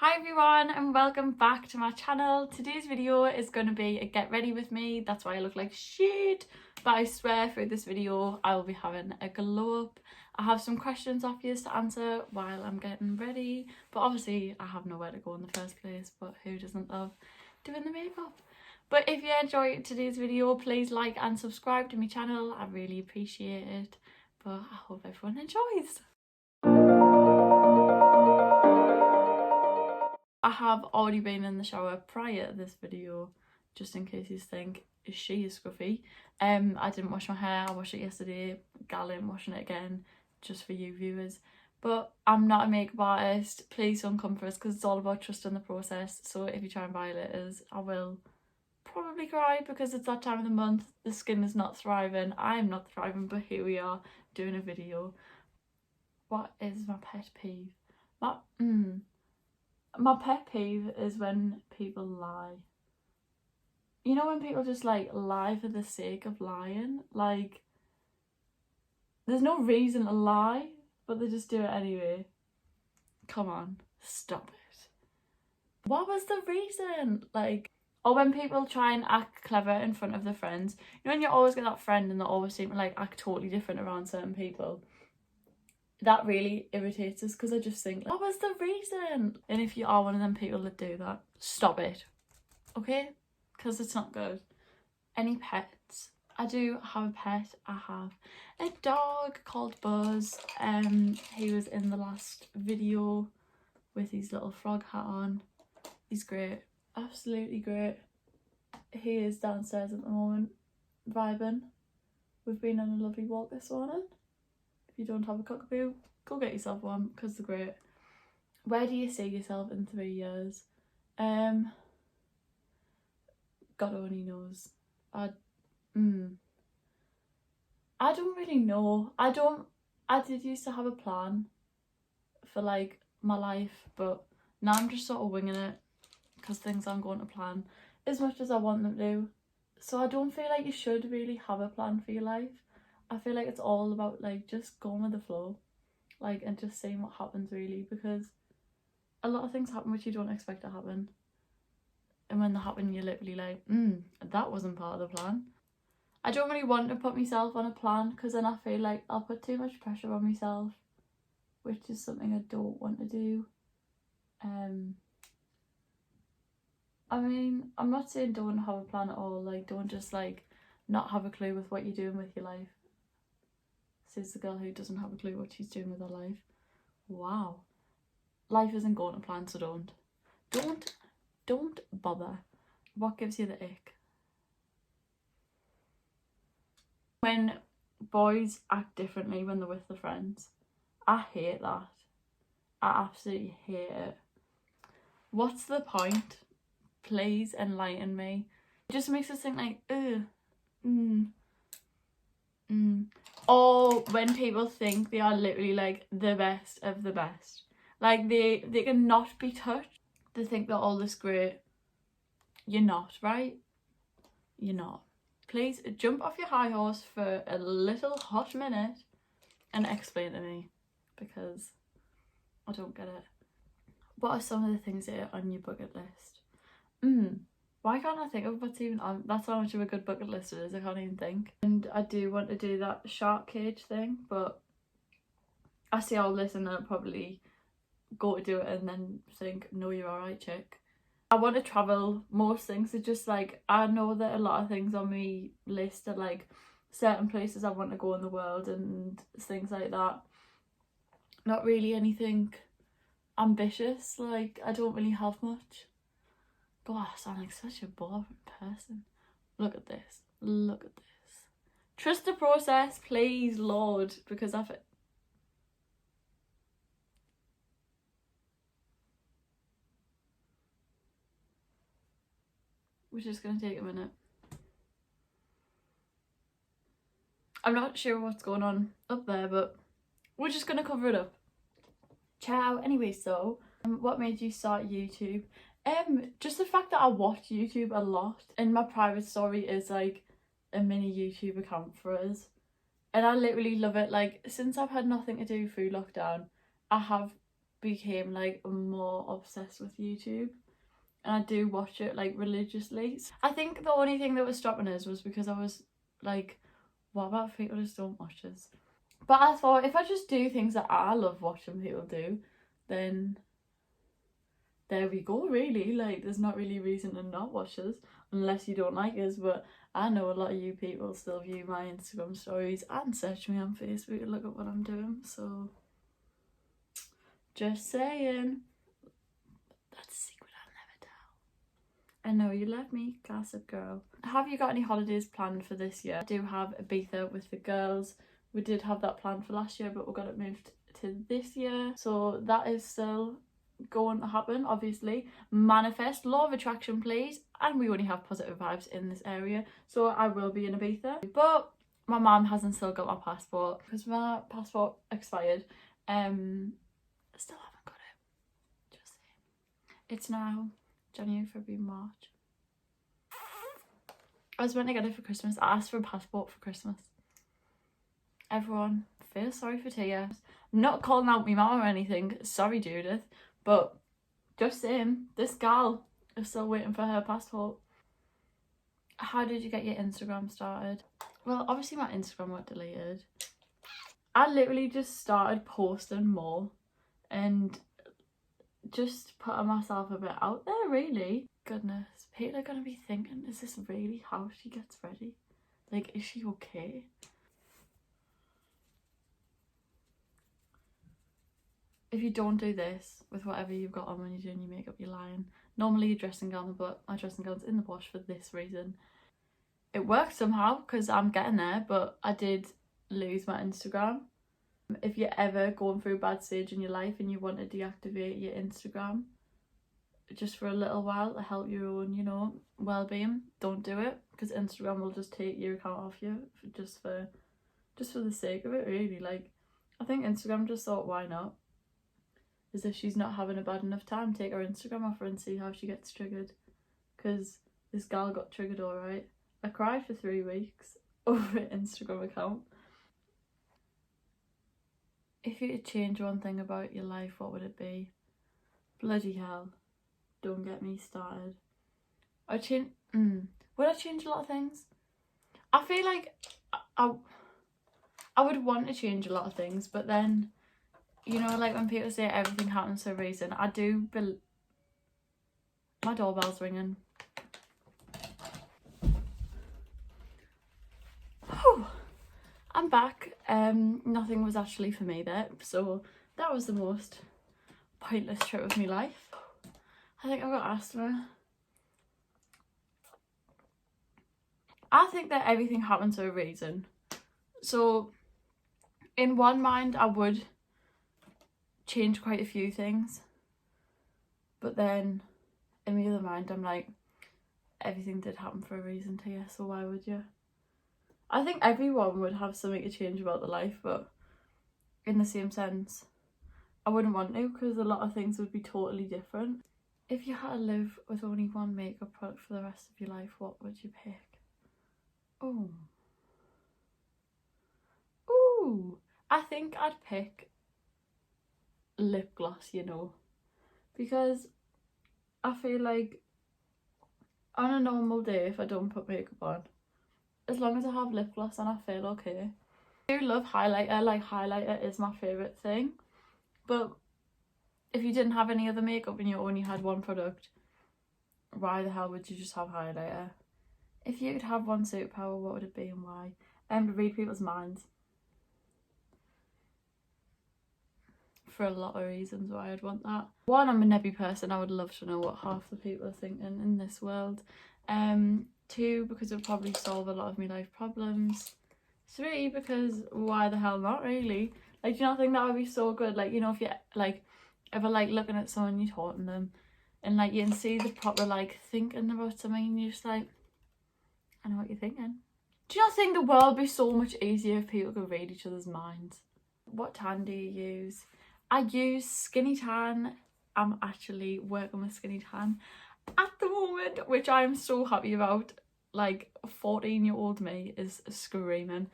Hi everyone and welcome back to my channel. Today's video is going to be a get ready with me. That's why I look like shit, but I swear through this video I will be having a glow up. I have some questions off you to answer while I'm getting ready, but obviously I have nowhere to go in the first place, but who doesn't love doing the makeup? But if you enjoyed today's video, please like and subscribe to my channel. I really appreciate it, but I hope everyone enjoys. I have already been in the shower prior to this video, just in case you think she is scruffy. I didn't wash my hair. I washed it yesterday. Gallant washing it again, just for you viewers. But I'm not a makeup artist. Please don't come for us because it's all about trusting the process. So if you try and violate us, I will probably cry because it's that time of the month. The skin is not thriving. I'm not thriving, but here we are doing a video. What is my pet peeve? My pet peeve is when people lie. You know, when people just like lie for the sake of lying? Like, there's no reason to lie, but they just do it anyway. Come on, stop it. What was the reason? Like, or when people try and act clever in front of their friends. You know, when you always get that friend and they always seem to like act totally different around certain people. That really irritates us because I just think, what was the reason? And if you are one of them people that do that, stop it, okay? Because it's not good. Any pets? I do have a pet. I have a dog called Buzz. He was in the last video with his little frog hat on. He's great, absolutely great. He is downstairs at the moment, vibing. We've been on a lovely walk this morning. If you don't have a cockapoo, go get yourself one because they're great. Where do you see yourself in 3 years? God only knows. I don't really know. I did used to have a plan for like my life, but now I'm just sort of winging it because things aren't going to plan as much as I want them to. So I don't feel like you should really have a plan for your life. I feel like it's all about like just going with the flow, like, and just seeing what happens really, because a lot of things happen which you don't expect to happen, and when they happen you're literally like, that wasn't part of the plan. I don't really want to put myself on a plan because then I feel like I'll put too much pressure on myself, which is something I don't want to do. I mean, I'm not saying don't have a plan at all, like don't just like not have a clue with what you're doing with your life. Says the girl who doesn't have a clue what she's doing with her life. Wow. Life isn't going to plan, so don't bother. What gives you the ick? When boys act differently when they're with their friends. I hate that. I absolutely hate it. What's the point? Please enlighten me. It just makes us think like, Or when people think they are literally like the best of the best. Like they cannot be touched. They think they're all this great. You're not, right? You're not. Please jump off your high horse for a little hot minute and explain to me, because I don't get it. What are some of the things that are on your bucket list? Why can't I think of what's even on? That's how much of a good bucket list it is. I can't even think. And I do want to do that shark cage thing, but I see all this and I'll probably go to do it and then think, no, you're alright, chick. I want to travel. Most things are just like, I know that a lot of things on my list are like certain places I want to go in the world and things like that. Not really anything ambitious. Like, I don't really have much. God, I sound like such a boring person. Look at this. Look at this. Trust the process, please, Lord, because we're just going to take a minute. I'm not sure what's going on up there, but we're just going to cover it up. Ciao. Anyway, so what made you start YouTube? Just the fact that I watch YouTube a lot, and my private story is like a mini YouTube account for us, and I literally love it. Like, since I've had nothing to do through lockdown, I have became like more obsessed with YouTube, and I do watch it like religiously. I think the only thing that was stopping us was because I was like, what about if people just don't watch this? But I thought if I just do things that I love watching people do, then there we go, really. Like, there's not really a reason to not watch us unless you don't like us. But I know a lot of you people still view my Instagram stories and search me on Facebook and look at what I'm doing. So, just saying. That's a secret I'll never tell. I know you love me, gossip girl. Have you got any holidays planned for this year? I do have Ibiza with the girls. We did have that planned for last year, but we got it moved to this year. So that is still going to happen, obviously. Manifest, law of attraction, please. And we only have positive vibes in this area. So I will be in Ibiza. But my mum hasn't still got my passport because my passport expired. Still haven't got it. Just saying. It's now January, February, March. I was meant to get it for Christmas. I asked for a passport for Christmas. Everyone, feel sorry for Tia. Not calling out me mum or anything. Sorry, Judith. But just saying, this gal is still waiting for her passport. How did you get your Instagram started? Well, obviously my Instagram got deleted. I literally just started posting more and just putting myself a bit out there, really. Goodness, people are gonna be thinking, is this really how she gets ready? Like, is she okay? If you don't do this with whatever you've got on when you're doing your makeup, you're lying. Normally your dressing gown, but my dressing gown's in the wash for this reason. It worked somehow because I'm getting there, but I did lose my Instagram. If you're ever going through a bad stage in your life and you want to deactivate your Instagram just for a little while to help your own, you know, well-being, don't do it, because Instagram will just take your account off you just for the sake of it, really. Like, I think Instagram just thought, why not? As if she's not having a bad enough time, take her Instagram off her and see how she gets triggered. Because this gal got triggered alright. I cried for 3 weeks over an Instagram account. If you could change one thing about your life, what would it be? Bloody hell. Don't get me started. Would I change a lot of things? I feel like I would want to change a lot of things, but then, you know, like when people say everything happens for a reason, I do my doorbell's ringing. Whew. I'm back. Nothing was actually for me there, so that was the most pointless trip of my life. I think I've got asthma. I think that everything happens for a reason. So in one mind I would change quite a few things, but then in the other mind I'm like, everything did happen for a reason to you, so why would you? I think everyone would have something to change about their life, but in the same sense I wouldn't want to, because a lot of things would be totally different. If you had to live with only one makeup product for the rest of your life, what would you pick? Ooh, I think I'd pick lip gloss, you know, because I feel like on a normal day, if I don't put makeup on, as long as I have lip gloss on, I feel okay. I do love highlighter. Like, highlighter is my favourite thing, but if you didn't have any other makeup and you only had one product, why the hell would you just have highlighter? If you could have one superpower, what would it be and why? To read people's minds. For a lot of reasons why I'd want that. One, I'm a nebby person. I would love to know what half the people are thinking in this world. 2, because it would probably solve a lot of my life problems. 3, because why the hell not, really? Like, do you not think that would be so good? Like, you know, if you like ever like looking at someone, you're talking them, and like you can see the proper like thinking about something, and you're just like, I know what you're thinking. Do you not think the world would be so much easier if people could read each other's minds? What tan do you use? I use Skinny Tan. I'm actually working with Skinny Tan at the moment, which I am so happy about. Like, 14-year-old me is screaming.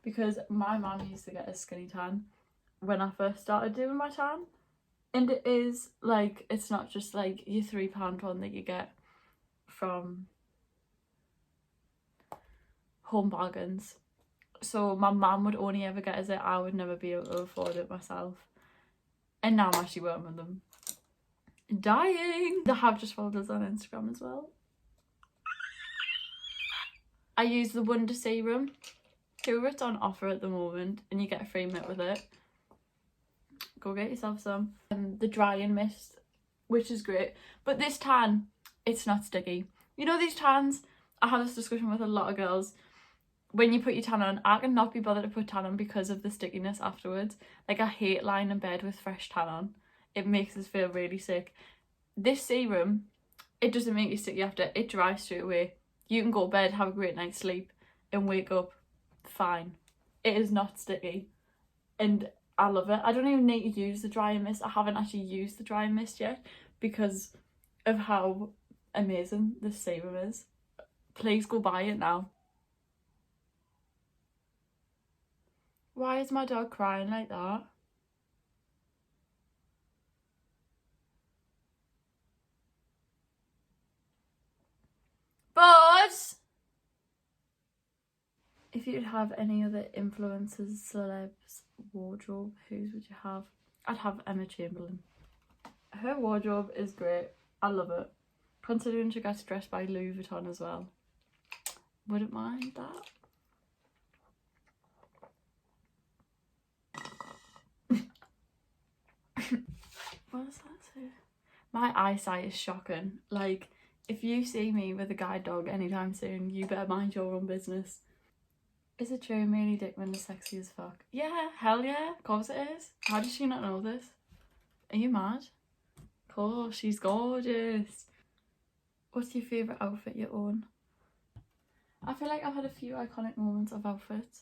because my mum used to get a skinny tan when I first started doing my tan. And it is like, it's not just like your £3 one that you get from Home Bargains. So my mum would only ever get it, I would never be able to afford it myself. And now I'm actually working with them. Dying! They have just followed us on Instagram as well. I use the Wonder Serum. It's on offer at the moment and you get a free mitt with it. Go get yourself some. The drying mist, which is great. But this tan, it's not sticky. You know these tans, I have this discussion with a lot of girls. When you put your tan on, I cannot be bothered to put tan on because of the stickiness afterwards. Like, I hate lying in bed with fresh tan on. It makes us feel really sick. This serum, it doesn't make you sticky after. It dries straight away. You can go to bed, have a great night's sleep and wake up fine. It is not sticky and I love it. I don't even need to use the drying mist. I haven't actually used the drying mist yet because of how amazing this serum is. Please go buy it now. Why is my dog crying like that? Buzz! If you'd have any other influencers, celebs, wardrobe, whose would you have? I'd have Emma Chamberlain. Her wardrobe is great. I love it. Considering she gets dressed by Louis Vuitton as well. Wouldn't mind that. What does that say? My eyesight is shocking. Like, if you see me with a guide dog anytime soon, you better mind your own business. Is it true Amelie Dickman is sexy as fuck? Yeah, hell yeah, of course it is. How does she not know this? Are you mad? Of course, she's gorgeous. What's your favourite outfit you own? I feel like I've had a few iconic moments of outfits.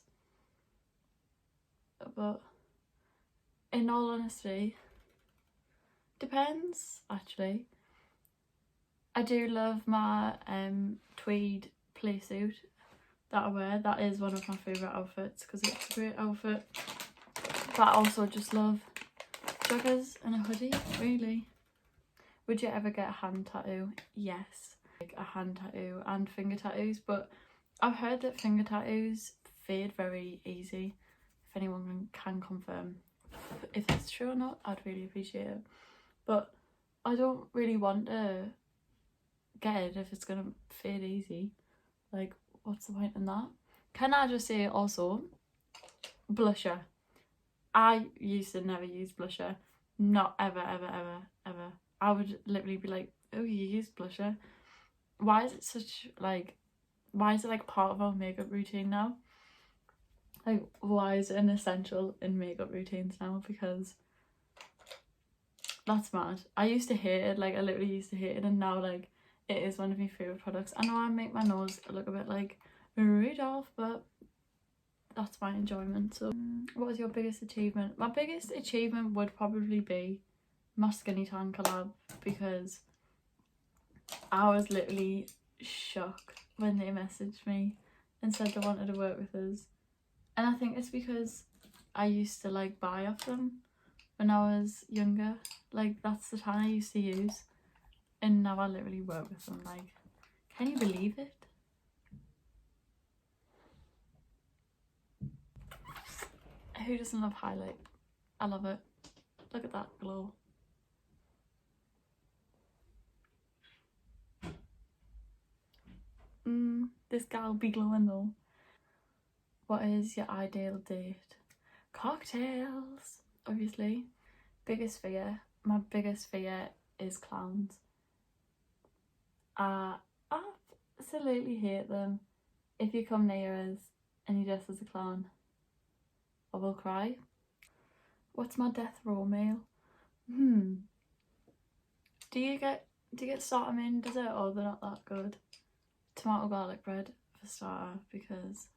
But in all honesty, depends actually. I do love my tweed playsuit that I wear. That is one of my favourite outfits because it's a great outfit. But I also just love joggers and a hoodie, really. Would you ever get a hand tattoo? Yes, like a hand tattoo and finger tattoos, but I've heard that finger tattoos fade very easy. If anyone can confirm if that's true or not, I'd really appreciate it. But I don't really want to get it if it's gonna fade easy. Like, what's the point in that? Can I just say also, blusher. I used to never use blusher. Not ever, ever, ever, ever. I would literally be like, oh, you use blusher? Why is it such, like, why is it like part of our makeup routine now? Like, why is it an essential in makeup routines now? Because that's mad. I used to hate it, like I literally used to hate it, and now like it is one of my favourite products. I know I make my nose look a bit like Rudolph, but that's my enjoyment. So what was your biggest achievement? My biggest achievement would probably be my Skinny Tan collab, because I was literally shocked when they messaged me and said they wanted to work with us. And I think it's because I used to like buy off them when I was younger. Like, that's the tan I used to use, and now I literally work with them. Like, can you believe it? Who doesn't love highlight? I love it. Look at that glow. This gal be glowing though. What is your ideal date? Cocktails, obviously. Biggest fear? My biggest fear is clowns. I absolutely hate them. If you come near us and you dress as a clown, I will cry. What's my death row meal? Do you get starter dessert, or they're not that good? Tomato garlic bread for starter, because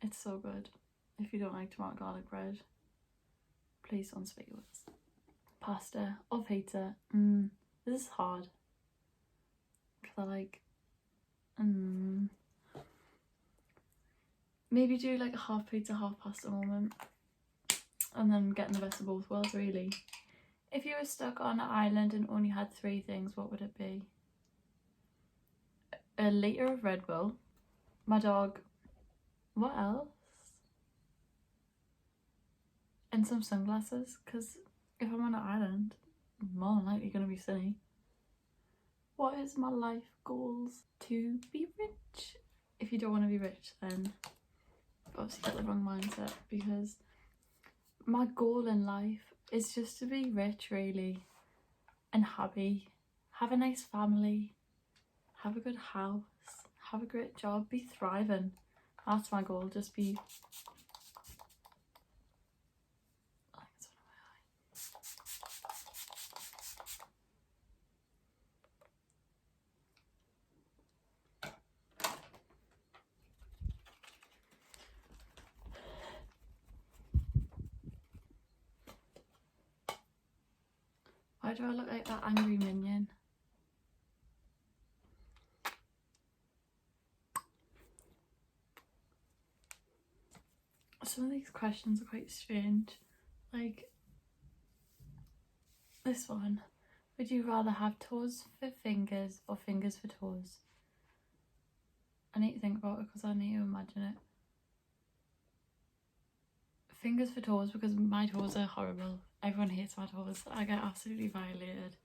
it's so good. If you don't like tomato garlic bread, please don't speak with us. Pasta or pizza? This is hard, because I like maybe do like a half pizza, half pasta moment, and then getting the best of both worlds, really. If you were stuck on an island and only had 3 things, what would it be? A litre of Red Bull, my dog, what else? And some sunglasses, because if I'm on an island, I'm more than likely going to be sunny. What is my life goals? To be rich. If you don't want to be rich, then obviously get the wrong mindset, because my goal in life is just to be rich, really, and happy, have a nice family, have a good house, have a great job, be thriving. That's my goal, just be... Why do I look like that angry minion? Some of these questions are quite strange. Like this one. Would you rather have toes for fingers or fingers for toes? I need to think about it because I need to imagine it. Fingers for toes, because my toes are horrible. Everyone hates my toes. I get absolutely violated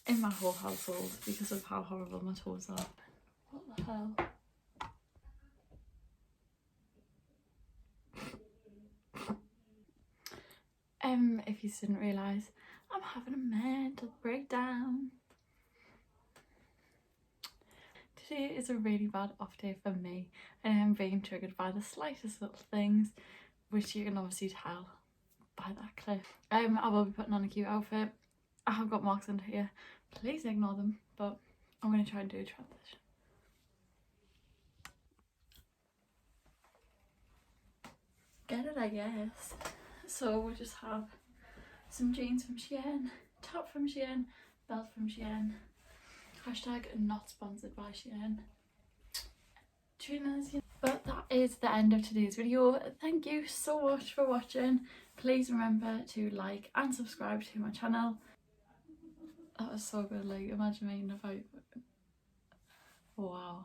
in my whole household because of how horrible my toes are. What the hell? If you didn't realise, I'm having a mental breakdown. Today is a really bad off day for me, and I'm being triggered by the slightest little things, which you can obviously tell by that clip. I will be putting on a cute outfit. I have got marks under here, please ignore them, but I'm going to try and do a transition. Get it, I guess. So we'll just have some jeans from Shein, top from Shein, belt from Shein, hashtag not sponsored by Shein, trainers. But that is the end of today's video. Thank you so much for watching. Please remember to like and subscribe to my channel. That was so good. Like, imagine making a fight. Wow.